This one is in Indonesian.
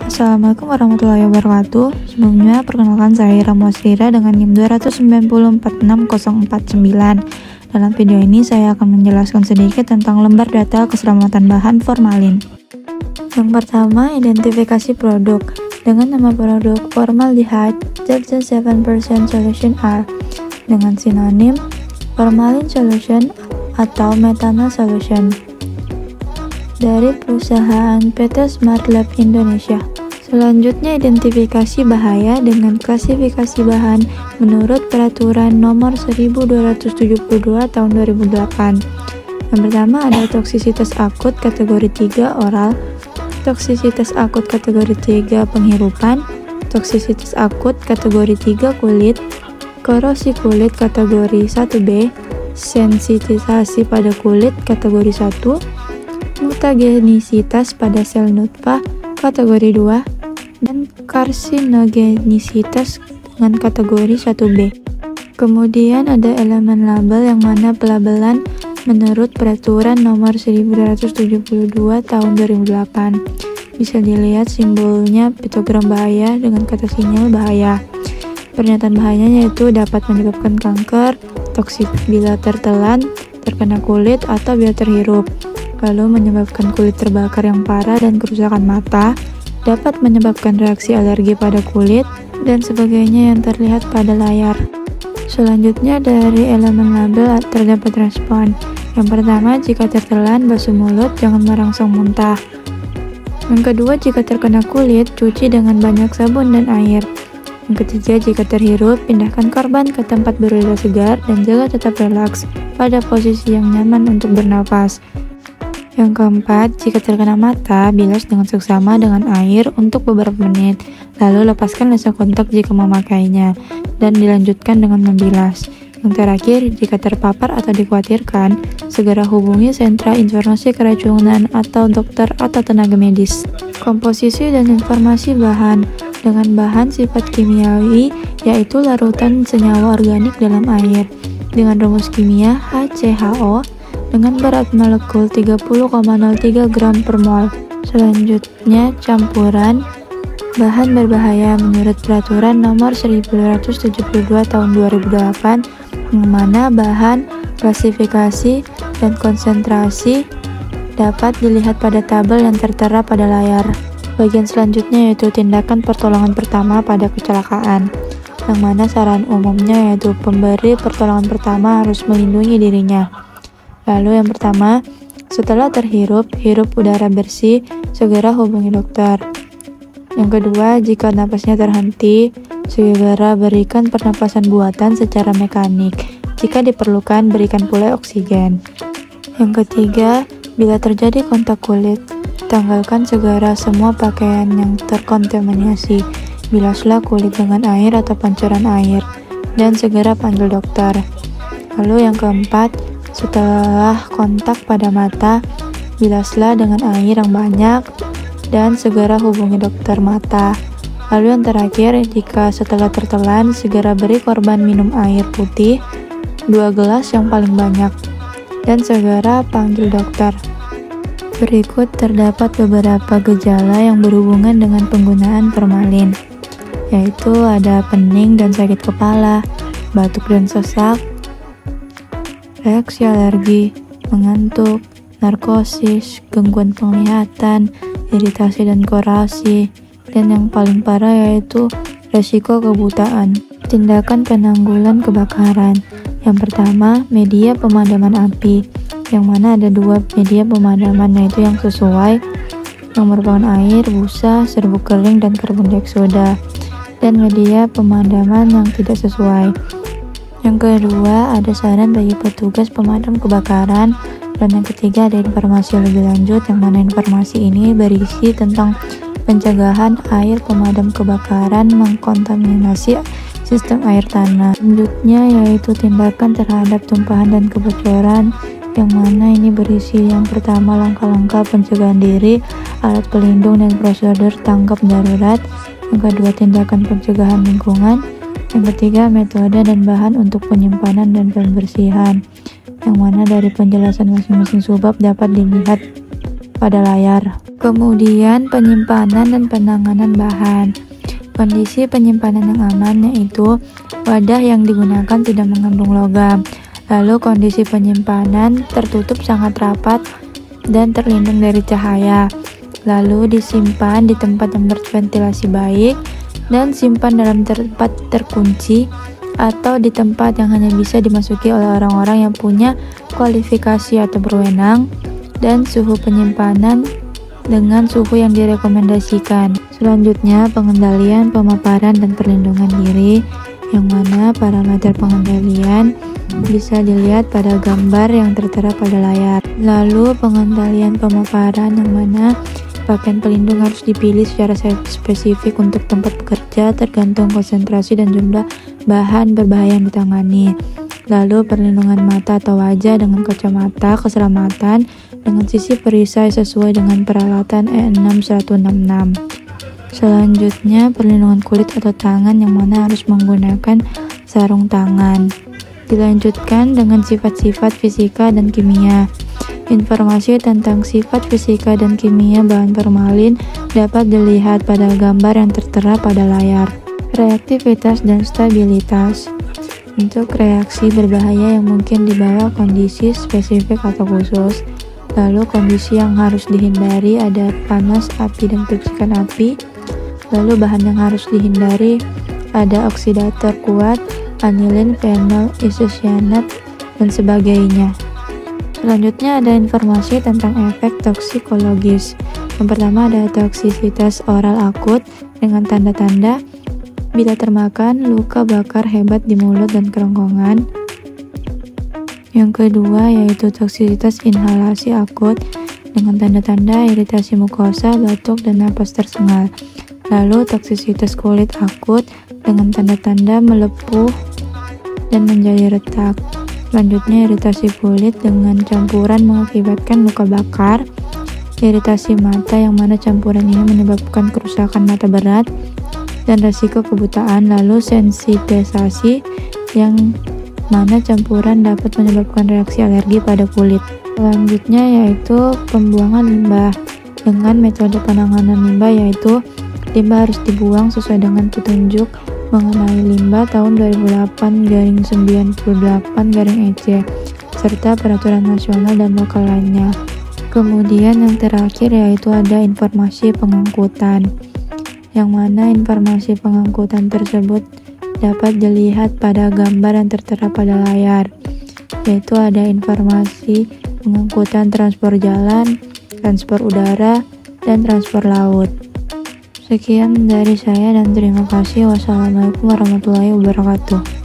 Assalamualaikum warahmatullahi wabarakatuh. Sebelumnya, perkenalkan saya Rama Srira dengan NIM 2946049. Dalam video ini, saya akan menjelaskan sedikit tentang lembar data keselamatan bahan formalin. Yang pertama, identifikasi produk. Dengan nama produk formaldehyde 37% solution R, dengan sinonim formalin solution atau methanol solution, dari perusahaan PT Smart Lab Indonesia. Selanjutnya, identifikasi bahaya dengan klasifikasi bahan menurut Peraturan Nomor 1272 Tahun 2008. Yang pertama ada toksisitas akut kategori 3 oral, toksisitas akut kategori 3 penghirupan, toksisitas akut kategori 3 kulit, korosi kulit kategori 1B, sensitisasi pada kulit kategori 1, mutagenisitas pada sel nutfah kategori 2, dan karsinogenisitas dengan kategori 1B. Kemudian ada elemen label yang mana pelabelan menurut Peraturan Nomor 1272 Tahun 2008. Bisa dilihat simbolnya piktogram bahaya dengan kata sinyal bahaya. Pernyataan bahayanya yaitu dapat menyebabkan kanker, toksik bila tertelan, terkena kulit, atau bila terhirup. Lalu menyebabkan kulit terbakar yang parah dan kerusakan mata, dapat menyebabkan reaksi alergi pada kulit, dan sebagainya yang terlihat pada layar. Selanjutnya dari elemen label terdapat respon. Yang pertama, jika tertelan, basuh mulut, jangan merangsang muntah. Yang kedua, jika terkena kulit, cuci dengan banyak sabun dan air. Yang ketiga, jika terhirup, pindahkan korban ke tempat berudara segar dan jaga tetap relaks pada posisi yang nyaman untuk bernafas. Yang keempat, jika terkena mata, bilas dengan seksama dengan air untuk beberapa menit, lalu lepaskan lensa kontak jika memakainya, dan dilanjutkan dengan membilas. Yang terakhir, jika terpapar atau dikhawatirkan, segera hubungi sentra informasi keracunan atau dokter atau tenaga medis. Komposisi dan informasi bahan. Dengan bahan sifat kimiawi, yaitu larutan senyawa organik dalam air, dengan rumus kimia HCHO, dengan berat molekul 30,03 gram per mol. Selanjutnya, campuran bahan berbahaya menurut Peraturan Nomor 1272 Tahun 2008, yang mana bahan, klasifikasi, dan konsentrasi dapat dilihat pada tabel yang tertera pada layar. Bagian selanjutnya yaitu tindakan pertolongan pertama pada kecelakaan, yang mana saran umumnya yaitu pemberi pertolongan pertama harus melindungi dirinya. Lalu yang pertama, setelah terhirup, hirup udara bersih, segera hubungi dokter. Yang kedua, jika napasnya terhenti, segera berikan pernapasan buatan secara mekanik. Jika diperlukan, berikan pula oksigen. Yang ketiga, bila terjadi kontak kulit, tanggalkan segera semua pakaian yang terkontaminasi. Bilaslah kulit dengan air atau pancuran air, dan segera panggil dokter. Lalu yang keempat, setelah kontak pada mata, bilaslah dengan air yang banyak dan segera hubungi dokter mata. Lalu yang terakhir, jika setelah tertelan, segera beri korban minum air putih 2 gelas yang paling banyak dan segera panggil dokter. Berikut terdapat beberapa gejala yang berhubungan dengan penggunaan formalin, yaitu ada pening dan sakit kepala, batuk dan sesak, reaksi alergi, mengantuk, narkosis, gangguan penglihatan, iritasi dan korasi, dan yang paling parah yaitu resiko kebutaan. Tindakan penanggulan kebakaran. Yang pertama, media pemadaman api, yang mana ada 2 media pemadaman, yaitu yang sesuai, yang merupakan air, busa, serbuk kering, dan karbon dioksida, dan media pemadaman yang tidak sesuai. Yang kedua, ada saran bagi petugas pemadam kebakaran, dan yang ketiga ada informasi lebih lanjut, yang mana informasi ini berisi tentang pencegahan air pemadam kebakaran mengkontaminasi sistem air tanah. Selanjutnya yaitu tindakan terhadap tumpahan dan kebocoran, yang mana ini berisi yang pertama langkah-langkah pencegahan diri, alat pelindung dan prosedur tanggap darurat. Yang kedua, tindakan pencegahan lingkungan. Yang ketiga, metode dan bahan untuk penyimpanan dan pembersihan, yang mana dari penjelasan masing-masing subbab dapat dilihat pada layar. Kemudian penyimpanan dan penanganan bahan. Kondisi penyimpanan yang aman yaitu wadah yang digunakan tidak mengandung logam. Lalu kondisi penyimpanan tertutup sangat rapat dan terlindung dari cahaya. Lalu disimpan di tempat yang berventilasi baik dan simpan dalam tempat terkunci atau di tempat yang hanya bisa dimasuki oleh orang-orang yang punya kualifikasi atau berwenang, dan suhu penyimpanan dengan suhu yang direkomendasikan. Selanjutnya, pengendalian, pemaparan, dan perlindungan diri, yang mana parameter pengendalian bisa dilihat pada gambar yang tertera pada layar. Lalu pengendalian pemaparan, yang mana pakaian pelindung harus dipilih secara spesifik untuk tempat bekerja tergantung konsentrasi dan jumlah bahan berbahaya yang ditangani. Lalu perlindungan mata atau wajah dengan kacamata keselamatan dengan sisi perisai sesuai dengan peralatan E6166. Selanjutnya, perlindungan kulit atau tangan, yang mana harus menggunakan sarung tangan. Dilanjutkan dengan sifat-sifat fisika dan kimia. Informasi tentang sifat fisika dan kimia bahan formalin dapat dilihat pada gambar yang tertera pada layar. Reaktivitas dan stabilitas. Untuk reaksi berbahaya yang mungkin dibawa kondisi spesifik atau khusus. Lalu kondisi yang harus dihindari ada panas, api, dan percikan api. Lalu bahan yang harus dihindari ada oksidator kuat, anilin, fenol, isocyanat, dan sebagainya. Selanjutnya ada informasi tentang efek toksikologis. Yang pertama ada toksisitas oral akut dengan tanda-tanda bila termakan, luka bakar hebat di mulut dan kerongkongan. Yang kedua yaitu toksisitas inhalasi akut dengan tanda-tanda iritasi mukosa, batuk, dan napas tersengal. Lalu toksisitas kulit akut dengan tanda-tanda melepuh dan menjadi retak. Selanjutnya iritasi kulit dengan campuran mengakibatkan luka bakar. Iritasi mata, yang mana campuran ini menyebabkan kerusakan mata berat dan resiko kebutaan. Lalu sensitisasi, yang mana campuran dapat menyebabkan reaksi alergi pada kulit. Selanjutnya yaitu pembuangan limbah. Dengan metode penanganan limbah yaitu limbah harus dibuang sesuai dengan petunjuk mengenai limbah tahun 2008/98/EC serta peraturan nasional dan lokal lainnya. Kemudian yang terakhir yaitu ada informasi pengangkutan, yang mana informasi pengangkutan tersebut dapat dilihat pada gambar yang tertera pada layar, yaitu ada informasi pengangkutan transport jalan, transport udara, dan transport laut. Sekian dari saya dan terima kasih. Wassalamualaikum warahmatullahi wabarakatuh.